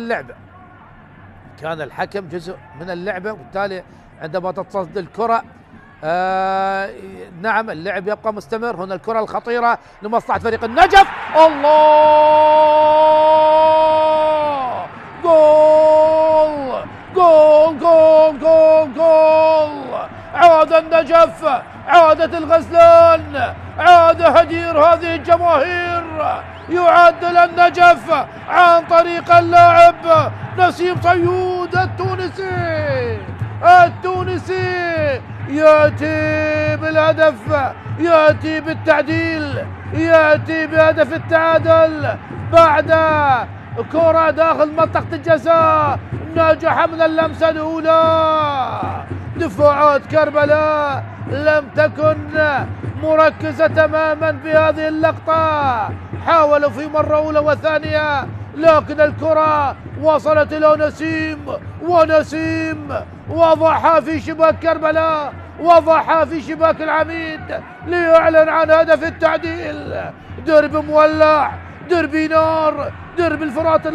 اللعبة، كان الحكم جزء من اللعبة، وبالتالي عندما تتصد الكرة نعم اللعب يبقى مستمر. هنا الكرة الخطيرة لمصلحة فريق النجف، الله، جول جول جول جول جول، عاد النجف، عادت الغزلان، عاد هدير هذه الجماهير، يعدل النجف عن طريق اللاعب نسيم صيود التونسي يأتي بالهدف، يأتي بالتعديل، يأتي بهدف التعادل بعد كرة داخل منطقة الجزاء، نجح من اللمسة الأولى. دفاعات كربلاء لم تكن مركزة تماما في هذه اللقطة، حاولوا في مرة أولى وثانية، لكن الكرة وصلت إلى نسيم، ونسيم وضعها في شباك كربلاء، وضعها في شباك العميد ليعلن عن هدف التعديل. درب مولع، درب نار، درب الفرات.